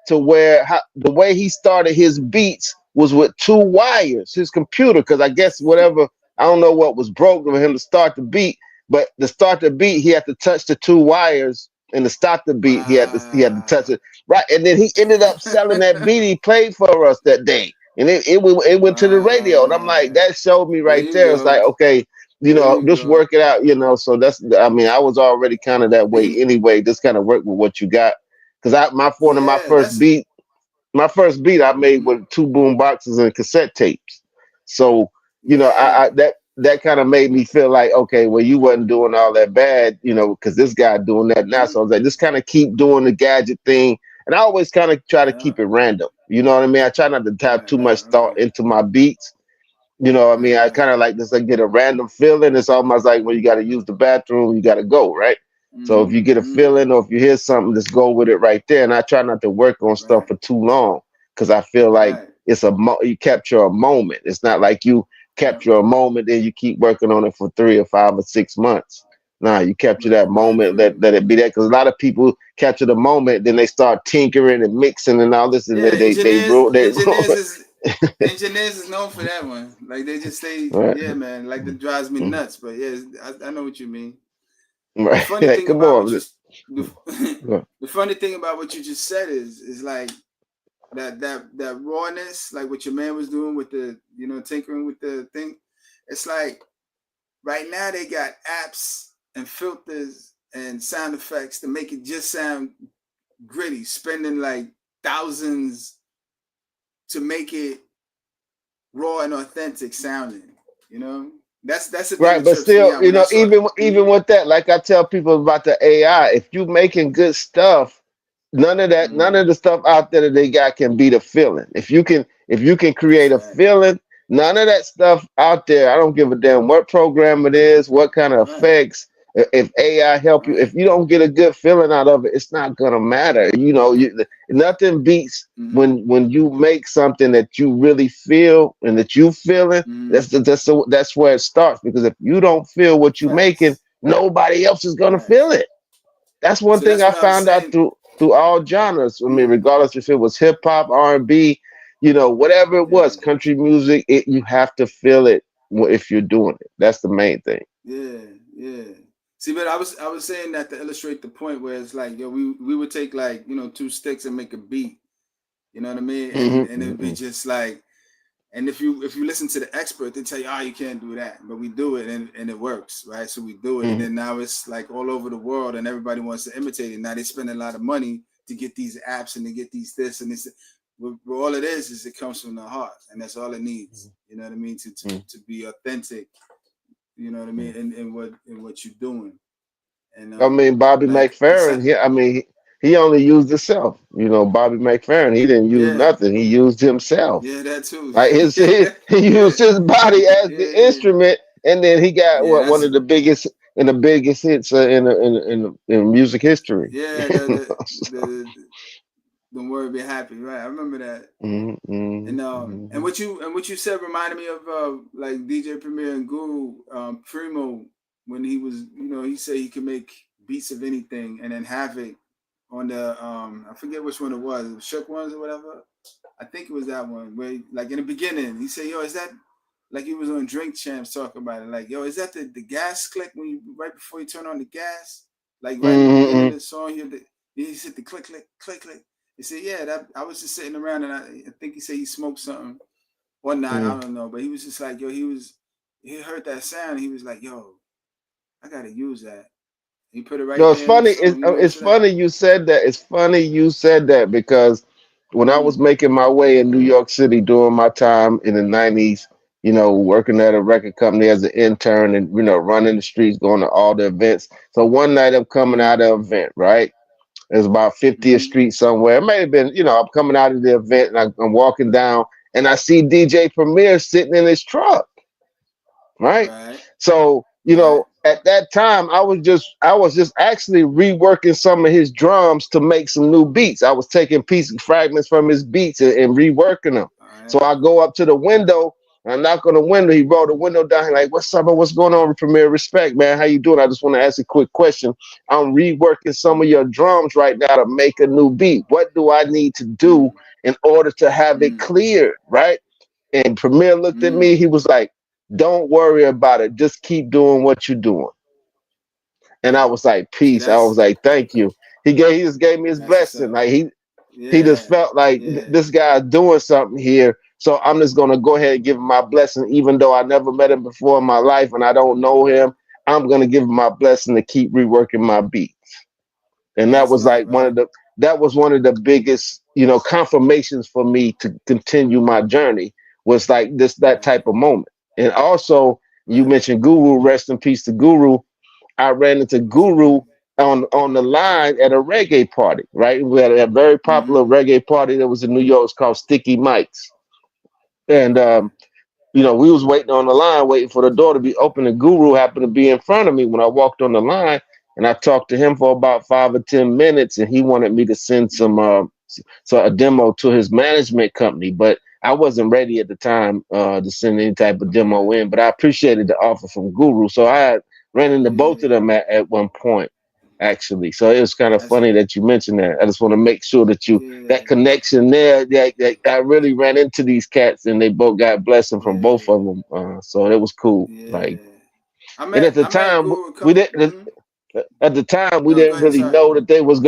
to where the way he started his beats was with two wires, his computer, because I guess whatever, I don't know what was broken for him to start the beat, but to start the beat, he had to touch the two wires, and to stop the beat, he had to touch wow. it. Right. And then he ended up selling that beat he played for us that day. And it went to the radio. And I'm like, Wow. that showed me There right you there. It's like, go. okay, There you just go. work it out. So I mean, I was already kind of that And way anyway. Just kind of work with what you got. Because one of my yeah, first that's beats, I made mhm, with two boom boxes and cassette tapes. So, yeah. that kind of made me feel like, okay, well, you wasn't doing all that bad, because this guy doing that now. Mm-hmm, So I was like, just kind of keep doing the gadget thing. And I always kind of try to yeah. keep it random. You know what I mean? I try not to have Right, too right. much thought Okay. into my beats. You know, I mean, I Right. kind of like this. I get a random feeling. It's almost like when you got to use the bathroom, you got to go, right? So if you get a feeling or if you hear something, just go with it right there. And I try not to work on stuff Right. for too long because I feel like Right. you capture a moment. It's not like you Yeah. capture a moment then you keep working on it for 3 or 5 or 6 months. Nah, you capture Right. that Right. moment, True. let it be there. Because a lot of people capture the moment, then they start tinkering and mixing and all this, and Yeah. they Engineers. rule they Engineers is engineers is known for that one. Like they just say, right, yeah, man. Like that drives me mm, nuts. But yeah, I know what you mean. The right. funny Like, thing come about what you on. the, the funny thing about what you just said is like that rawness, like what your man was doing with the tinkering with the thing. It's like right now they got apps and filters and sound effects to make it just sound gritty, spending like thousands to make it raw and authentic sounding. You know, that's the thing Right, that but trips me still, out when I saw. even with that, like I tell people about the AI, if you making good stuff, none of the stuff out there that they got can beat a feeling. If you can That's create a right. feeling, none of that stuff out there. I don't give a damn what program it is, what kind of Right. effects. If AI help you, Right. if you don't get a good feeling out of it, it's not gonna matter. Nothing beats when you make something that you really feel and that you feeling. That's where it starts. Because if you don't feel what you're making, Facts. nobody else is gonna feel Facts. it. That's one So thing that's I what I was found out saying. through all genres. I mean, regardless if it was hip hop, R&B, whatever it was, Yeah. country music, you have to feel it if you're doing it. That's the main thing. Yeah, yeah. See, but I was saying that to illustrate the point where it's like, yo, we would take like, two sticks and make a beat. You know what I mean? Hmm. And it would be just like, and if you listen to the expert, they tell you, oh, you can't do that, but we do it and it works, right? So we do it, and Hmm. then now it's like all over the world, and everybody wants to imitate it. Now they spend a lot of money to get these apps and to get these this and this. But all it is it comes from the heart, and that's all it needs. You know what I mean? To be authentic. You know what I mean? In what you're doing, and I mean, Bobby like the McFerrin. He only used himself. Bobby McFerrin. He didn't use yeah, nothing. He used himself. yeah, that too. Like he Yeah, used his body as the yeah, instrument, and then he got yeah. one That's of the biggest hits in music history. yeah. Don't worry, be happy. Right, I remember that. Mhm, And mhm, and mhm, what you said reminded me of like DJ Premier and Guru Primo when he was he said he could make beats of anything and then have it on the I forget which one it was, Shook Ones or whatever. I think it was that one where like in the beginning he said, yo, is that like he was on Drink Champs talking about it, like, yo, is that the gas click when you right before you turn on the gas, like right in the beginning of mhm. the song, he said the click click click click. He said, yeah, that I was just sitting around and I think he said he smoked something or not, I Mhm. don't know, but he was just like, yo, he heard that sound and he was like, yo, I gotta use that. He put it right No, it's there in the funny. song, It's so that funny you said that. It's funny you said that because when I was making my way in New York City during my time in the '90s, working at a record company as an intern and running the streets, going to all the events. So one night I'm coming out of an event, right? It's about 50th Street somewhere. It may have been, I'm coming out of the event and I'm walking down and I see DJ Premier sitting in his truck, right? right, So, right, at that time I was just actually reworking some of his drums to make some new beats. I was taking pieces, fragments from his beats and reworking them. all So right, I go up to the window and I knock on the window. He rolled the window down. He's like, "What's up? Man? What's going on with Premier Respect, man? How you doing? I just want to ask a quick question. I'm reworking some of your drums right now to make a new beat. What do I need to do in order to have it clear, right?" And Premier looked at me. He was like, "Don't worry about it. Just keep doing what you're doing." And I right. was like, See, "Peace." I was like, "Thank you." He just gave me his that's what's blessing. up. Like he just Yeah, felt like yeah, this guy's doing something here. So I'm just gonna go ahead and give him my blessing, even though I never met him before in my life and I don't know him. I'm gonna give him my blessing to keep reworking my beat. And that that's was love, like right? that was one of the biggest, confirmations for me to continue my journey was like that Right, type of moment. And also you right. mentioned Guru, rest in peace to Guru. I ran into Rest in Guru peace. on the line at a reggae party, right? We had a very popular reggae party that was in New York. It's called Sticky Mike's. And Okay. we was waiting on the line, waiting for the door to be open. The Guru happened to be in front of me when I walked on the line, and I talked to him for about 5 or 10 minutes, and he wanted me to send a demo to his management company, but I wasn't ready at the time to send any type of demo Okay. in. But I appreciated the offer from Guru, so I had ran into both of Yeah. them at one point. Actually, so it was kind of That's funny that you mentioned that. I just want to make sure that yeah. that connection there. That I really ran into these cats, and they both got blessing from both Yeah. of them. So that was cool. Like, Yeah. and at the I met time, Guru a we couple. didn't. At the time, we No, go didn't ahead. really Sorry. know that they was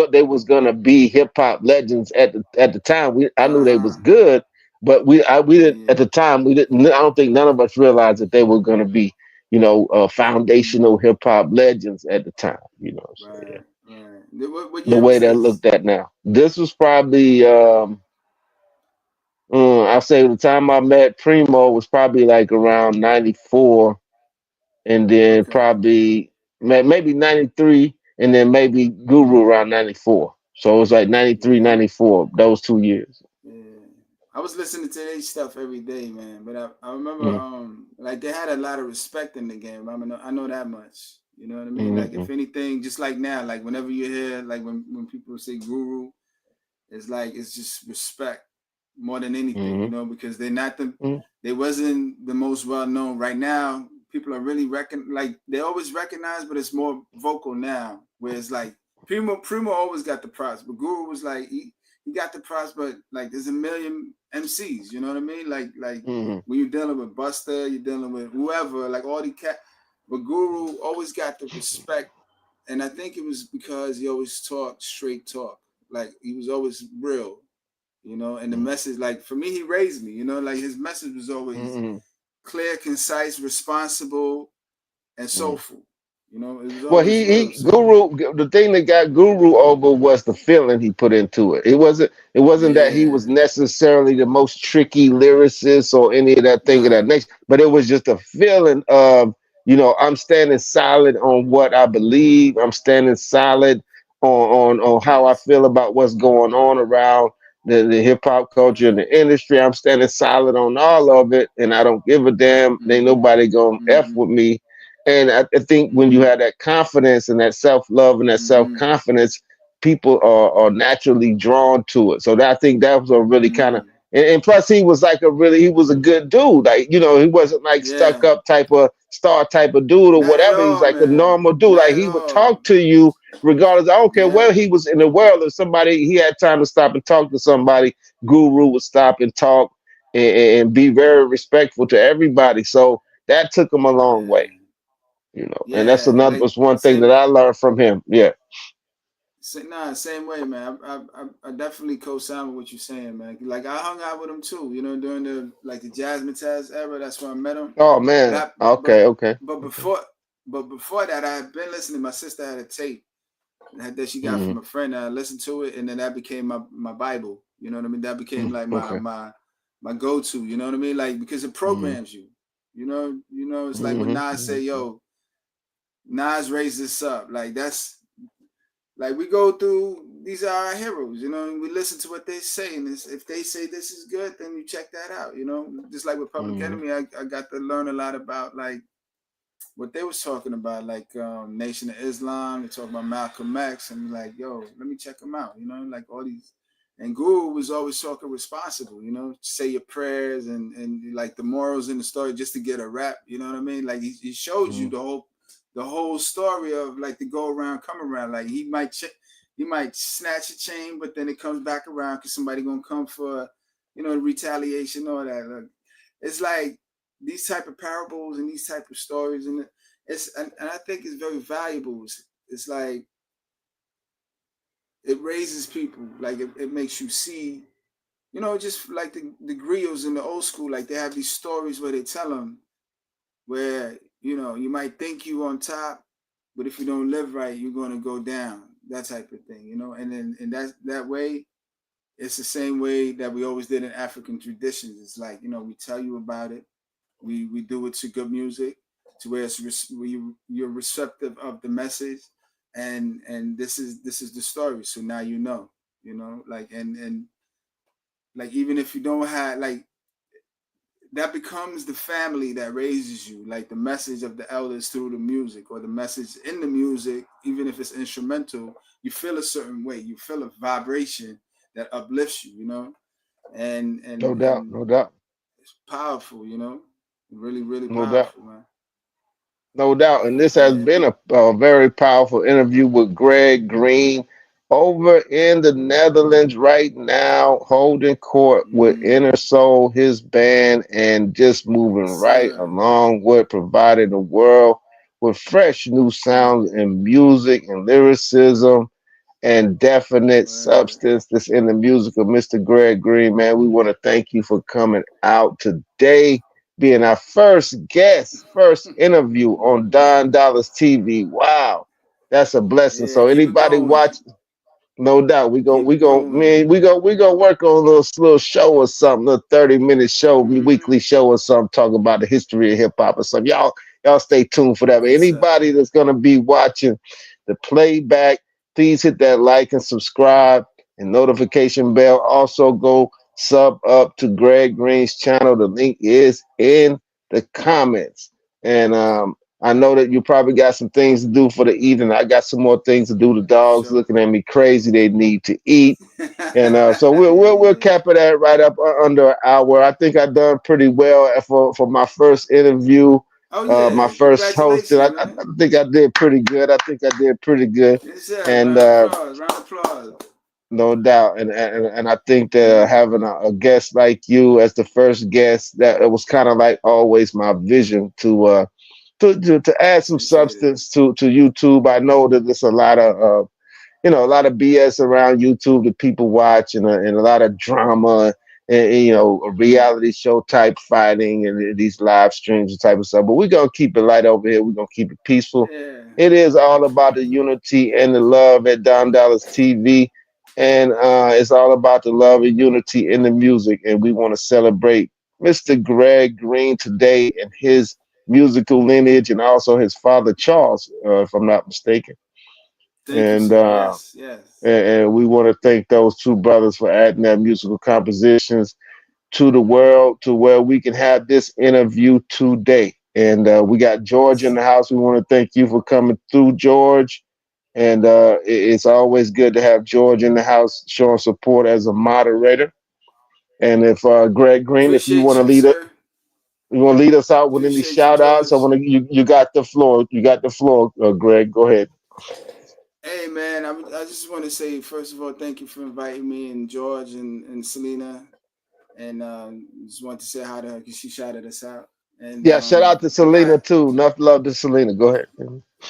gonna be hip hop legends at the time. I knew they Uh-huh. was good, but we didn't at Yeah. the time. We didn't. I don't think none of us realized that they were gonna be, foundational Mm-hmm. hip hop legends at the time. So yeah, Right. Right. What the year way was they're this? looked at now. This was probably, I'll say the time I met Primo was probably like around '94, and then Okay. probably maybe '93, and then maybe Guru around '94. So it was like '93, Yeah. '94, those 2 years. Yeah. I was listening to their stuff every day, man. But I remember Mm, like they had a lot of respect in the game. I know that much. You know what I mean? Like mm, if anything, just like now, like whenever you hear like when people say guru, it's like it's just respect more than anything, mm, because they're not the mm, they wasn't the most well known. Right now, people are really like they always recognize, but it's more vocal now. Where it's like Primo always got the props, but Guru was like he got the props, but like there's a million MCs. You know what I mean? Like mm, when you're dealing with Buster, you're dealing with whoever, like all the cat. But Guru always got the respect, and I think it was because he always talked straight talk. Like he was always real, and the mm, message, like for me, he raised me, like his message was always mm, clear, concise, responsible, and mm. soulful. It was Well, always he real. So Guru. The thing that got Guru over was the feeling he put into it. It wasn't that he yeah, was necessarily the most tricky lyricist or any of that thing of nah, that nature, but it was just a feeling of, I'm standing solid on what I believe. I'm standing solid on how I yes, feel about what's going on around the hip hop culture and right, the industry. I'm standing solid on all of it, and I don't give a damn. Ain't mm-hmm, nobody gonna f mm-hmm, with me. And I think when you mm-hmm, have that confidence and that self love and that self mm-hmm, confidence, people are naturally drawn to it. So I think that was a really kind of, mm-hmm, and plus he was like he was a good dude. Like, he wasn't like stuck yeah, up type of star type of dude or not at whatever. He was all, like a man, normal dude. not Like at he would all. talk to you regardless. I don't care Yeah, where he was in the world. If he had time to stop and talk to somebody, Guru would stop and talk and be very respectful to everybody. So that took him a long way. yeah, And that's yeah. another Like was one thing that same. I learned from him. Yeah. Nah, same way, man. I definitely co-sign with what you're saying, man. Like I hung out with him too, during the Jasmine Taz era. That's when I met him. Oh But man. I Okay. Okay. but Okay. before that, I had been listening. My sister had a tape that she got Hmm. from a friend, and I listened to it, and then that became my Bible. You know what I mean? That became like my Okay. my go-to. You know what I mean? Like because it Hmm. programs you. It's like when Hmm. Nas say, "Yo, Nas raised this up." Like that's like we go through, these are our heroes, and we listen to what they say, and if they say this is good, then you check that out. Just like with Public Hmm. Enemy, I got to learn a lot about like what they was talking about, like Nation of Islam. They talk about Malcolm X, and like, yo, let me check them out. Like all these. And Guru was always talking responsible. Say your prayers and like the morals in the story just to get a rap. You know what I mean? Like he shows you Hmm. the whole story of like the go around, come around. Like he might snatch a chain, but then it comes back around because somebody gonna come for retaliation, all that. Like, it's like these type of parables and these type of stories, and and I think it's very valuable. It's like it raises people, like it makes you see, just like the griots in the old school, like they have these stories where they tell them where you might think you on top, but if you don't live right, you're going to go down, that type of thing, and then and that way it's the same way that we always did in African traditions. It's like, we tell you about it. We do it to good music, to where you're receptive of the message, and this is the story. So now like and like even if you don't have like that becomes the family that raises you, like the message of the elders through the music, or the message in the music, even if it's instrumental. You feel a certain way, you feel a vibration that uplifts you, and No and doubt, and no doubt, it's powerful, really, really no doubt. powerful, man. No doubt. And this has Yeah. been a very powerful interview with Gregg Green over in the Netherlands right now, holding court with Mm, Inner Soul, his band, and just moving yes, right sir. along with providing the world with fresh new sounds and music and lyricism and definite Word. substance that's in the music of Mr. Gregg Green, man. We want to thank you for coming out today, being our first guest, first interview on Don Dollars TV. Wow, that's a blessing. Yeah, So keep it anybody going. watch, no doubt. Keep it Man, going. we gonna work on a little show or something, little 30-minute show, Hmm. weekly show or something, talk about the history of hip hop or something. Y'all stay tuned for that. But Yes, sir. anybody that's gonna be watching the playback, please hit that like and subscribe and notification bell. Also go sub up to Gregg Green's channel. The link is in the comments. And I know that you probably got some things to do for the evening. I got some more things to do. The For dogs sure. looking at me crazy. They need to eat. And so we'll Yeah. cap it at right up under an hour. I think I done pretty well for my first interview, Oh my yeah. first hosting. Congratulations, I man. think I did pretty good. I think I did pretty good, Yes, sir. and Round of applause. Round of applause. no doubt. And I think that Hmm. having a guest like you as the first guest, that it was kind of like always my vision to add some Appreciate it. substance to YouTube. I know that there's a lot of a lot of BS around YouTube that people watch, and a lot of drama, and a Hmm. reality show type fighting and these live streams and type of stuff. But we're gonna keep it light over here. We're gonna keep it peaceful. Yeah. It is all about the unity and the love at Don Dallas TV, and it's all about the love and unity in the music. And we want to celebrate Mr. Gregg Green today and his musical lineage, and also his father Charles, if I'm not mistaken. Thank you, And sir. Yes. Yes. and we want to thank those two brothers for adding their musical compositions to the world to where we can have this interview today. And we got George in Yes. the house. We want to thank you for coming through, George. And it's always good to have George in the house showing support as a moderator. And if Gregg Green, if you want Appreciate to you, sir. lead us out with any Appreciate you, shout outs, I George. want to you got the floor. You got the floor, Greg. Go ahead. Hey, man. I just want to say, first of all, thank you for inviting me, and George and Selena. And just want to say hi to her because she shouted us out. And Yeah, shout out to I got Selena too. Enough love to Selena. Go ahead.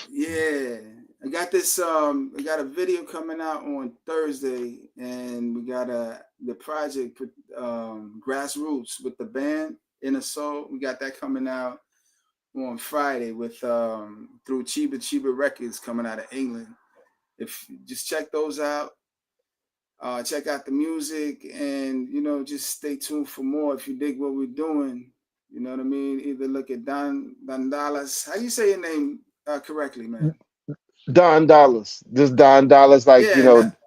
yeah, I got this. I got a video coming out on Thursday, and we got the project Grassroots with the band Inner Soul. We got that coming out on Friday with through Chiba Records coming out of England. If just check those out, check out the music, and just stay tuned for more. If you dig what we're doing, you know what I mean. Either look at Don Dallas. How you say your name correctly, man? Don Dollars. This Don Dollars, like Yeah, and that,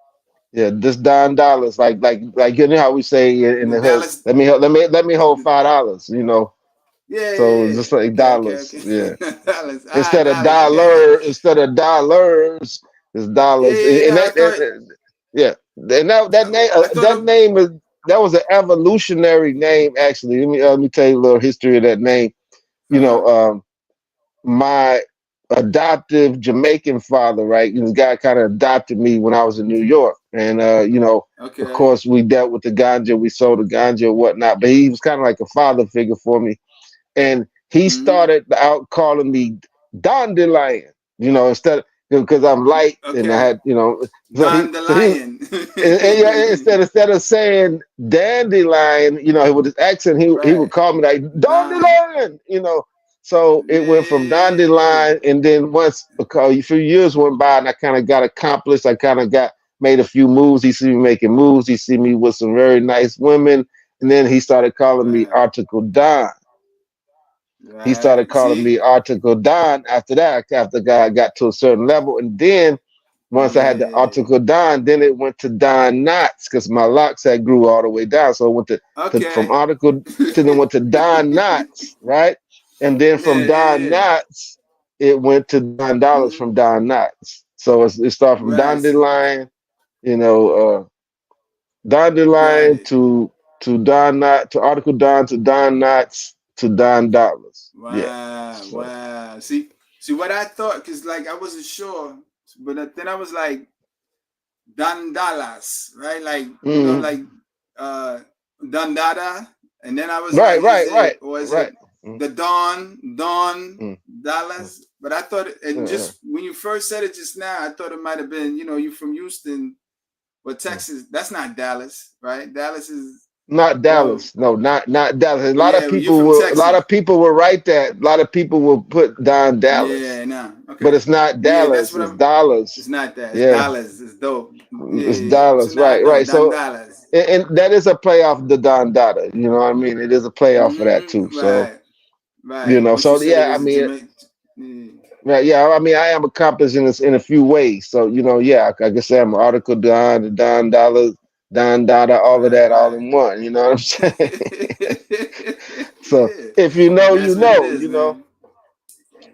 yeah, this Don Dollars, like you know how we say in the the hood. Dallas. Let me hold $5. Yeah, So it's yeah, just yeah. like Okay, okay, dollars. okay. Yeah. Dallas. Dallas. Instead of dollars, it's Yeah, dollars. yeah, And yeah. I thought. yeah. And I thought. that name is that was an evolutionary name actually. Let me tell you a little history of that name. You Uh know, huh. my adoptive Jamaican father, right? This guy kind of adopted me when I was in New York. And, of Okay. course, we dealt with the ganja, we sold the ganja and whatnot, but he was kind of like a father figure for me. And he Mm-hmm. started out calling me Dandelion, instead because I'm light and I Okay. had, so Don the he Lion. and yeah, instead of saying dandelion, with his accent, he would Right. call me like Don. dandelion. So it Yeah, went from yeah, yeah, yeah, dandelion, and then once a few years went by, and I kind of got accomplished. I kind of got made a few moves. He see me making moves. He see me with some very nice women, and then he started yeah. calling me Right. Article Don. He started Right. calling me See? Article Don after that, after God got to a certain level, and then Once I had the Yeah. article Don, then it went to Don Knotts because my locks had grew all the way down. So it went to from Okay. article to then went to Don Knotts, right? And then from Yeah, Don yeah, Knotts, it went to Don yeah. Dollars from Don Knotts. So it started from Right. Dandelion, you know, Got Dandelion it. to Don Knott to article Don to Don Knotts to Don Dollars. Yeah. Wow, So. wow. See what I thought, cause like I wasn't sure, but then I was like Dan Dallas, right? Like Mhm. like uh Dandada, and then I was Right, like, right, right, is it right. Mm, the Dawn mm, mm, Dallas? But I thought, and uh, just when you first said it just now, I thought it might have been, you from Houston, but mm. Texas. That's not Dallas, right? Dallas is Not well, Dallas. No, not Dallas. yeah, you're from A lot Texas. of people will write that. A lot of people will put Don Dallas, Yeah, nah, but okay. it's not Yeah, that's Dallas. what It's I'm. It's dollars. not that. It's Yeah, dollars. It's dope. Yeah, it's yeah, yeah. So dollars. now I Right, know right. Dan So, Dollars. and that is a playoff of the Don Dada. You know what I mean? It is a playoff for that too. So, Right, right. But you so said it yeah. I was a mean, Jamaican. Yeah. right, yeah. I mean, I am accomplished in this in a few ways. So, yeah. Like I said, I'm an article Don, the Don Dollars, Don Dada, all of Right, that, all right. in one. You know what I'm saying? So, Yeah, if you know, and you that's what it know. is, man.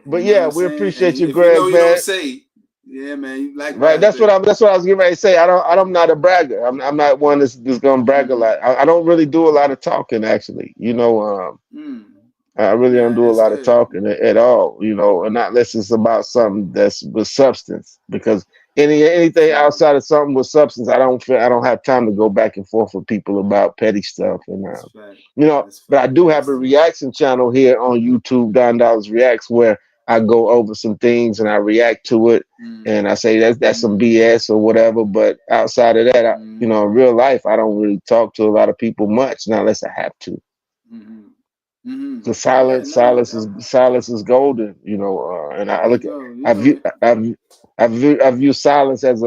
But You know what yeah, I'm we saying? appreciate And you, if you know, Greg, you don't man. say. Yeah, man. Right. Likewise, baby. That's what I was getting ready to say. I'm not a bragger. I'm not one that's gonna brag a Mm-hmm. lot. I don't really do a lot of talking actually. Mm. I really don't Nah, do a that's lot of good. talking at all, and not unless it's about something that's with substance. Because That's anything right. outside of something with substance, I don't have time to go back and forth with people about petty stuff. And That's right. That's but I fact. do have That's a the fact. reaction channel here on YouTube, Don Dollars Reacts, where I go over some things and I react to it, Mm. and I say that's some Mm. BS or whatever. But outside of that, Mm. in real life, I don't really talk to a lot of people much, not unless I have to. Mm-hmm. Mm-hmm. The Yeah, no, silence is golden, and there I you look at go. You I know view it. I view silence as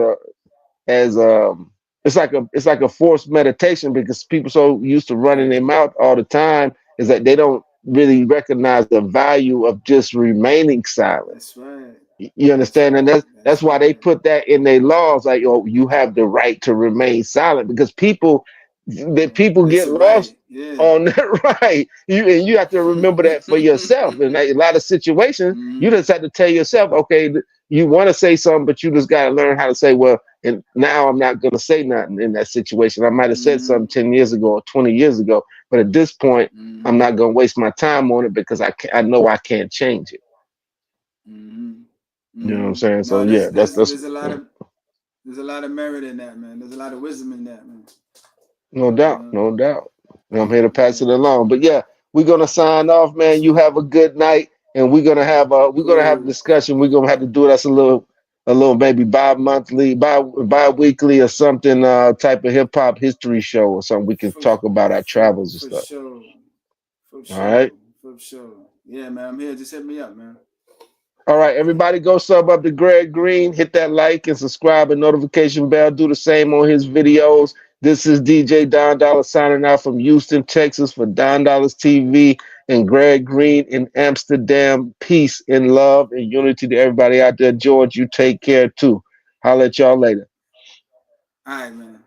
it's like a forced meditation because people so used to running Right. their mouth all the time is that they don't really recognize the value of just remaining silent. That's right. You That's understand? And right. that's That's why they right. put that in their laws, like, you have the right to remain silent because Yeah. people It's get a lost right. Yeah. on that right. You have to remember that for yourself. In a lot of situations, you Mm-hmm. just have to tell yourself, okay, you want to say something, but you just got to learn how to say, well, and now I'm not going to say nothing in that situation. I might have said Mm-hmm. something 10 years ago or 20 years ago, but at this point, I'm Mm-hmm. not going to waste my time on it because I know I can't change it. Mm-hmm. You know what I'm Mm-hmm. saying? So No, yeah, that's there's a lot of merit in that, man. There's a lot of wisdom in that, man. no You doubt, know? no doubt. And I'm here to pass Yeah. it along. But yeah, we're gonna sign off, man. You have a good night, and we're gonna have a Cool. discussion. We're gonna have to do this a little maybe bi-monthly, bi-weekly or something, type of hip hop history show or something. We can For talk about our travels and for stuff. sure. For All right. sure. For sure. Yeah, man. I'm here. Just hit me up, man. All right, everybody go sub up to Greg Green, hit that like and subscribe and notification bell. Do the same on his videos. This is DJ Don Dollar signing out from Houston, Texas for Don Dollars TV and Greg Green in Amsterdam. Peace and love and unity to everybody out there. George, you take care too. Holla at y'all later. All right, man.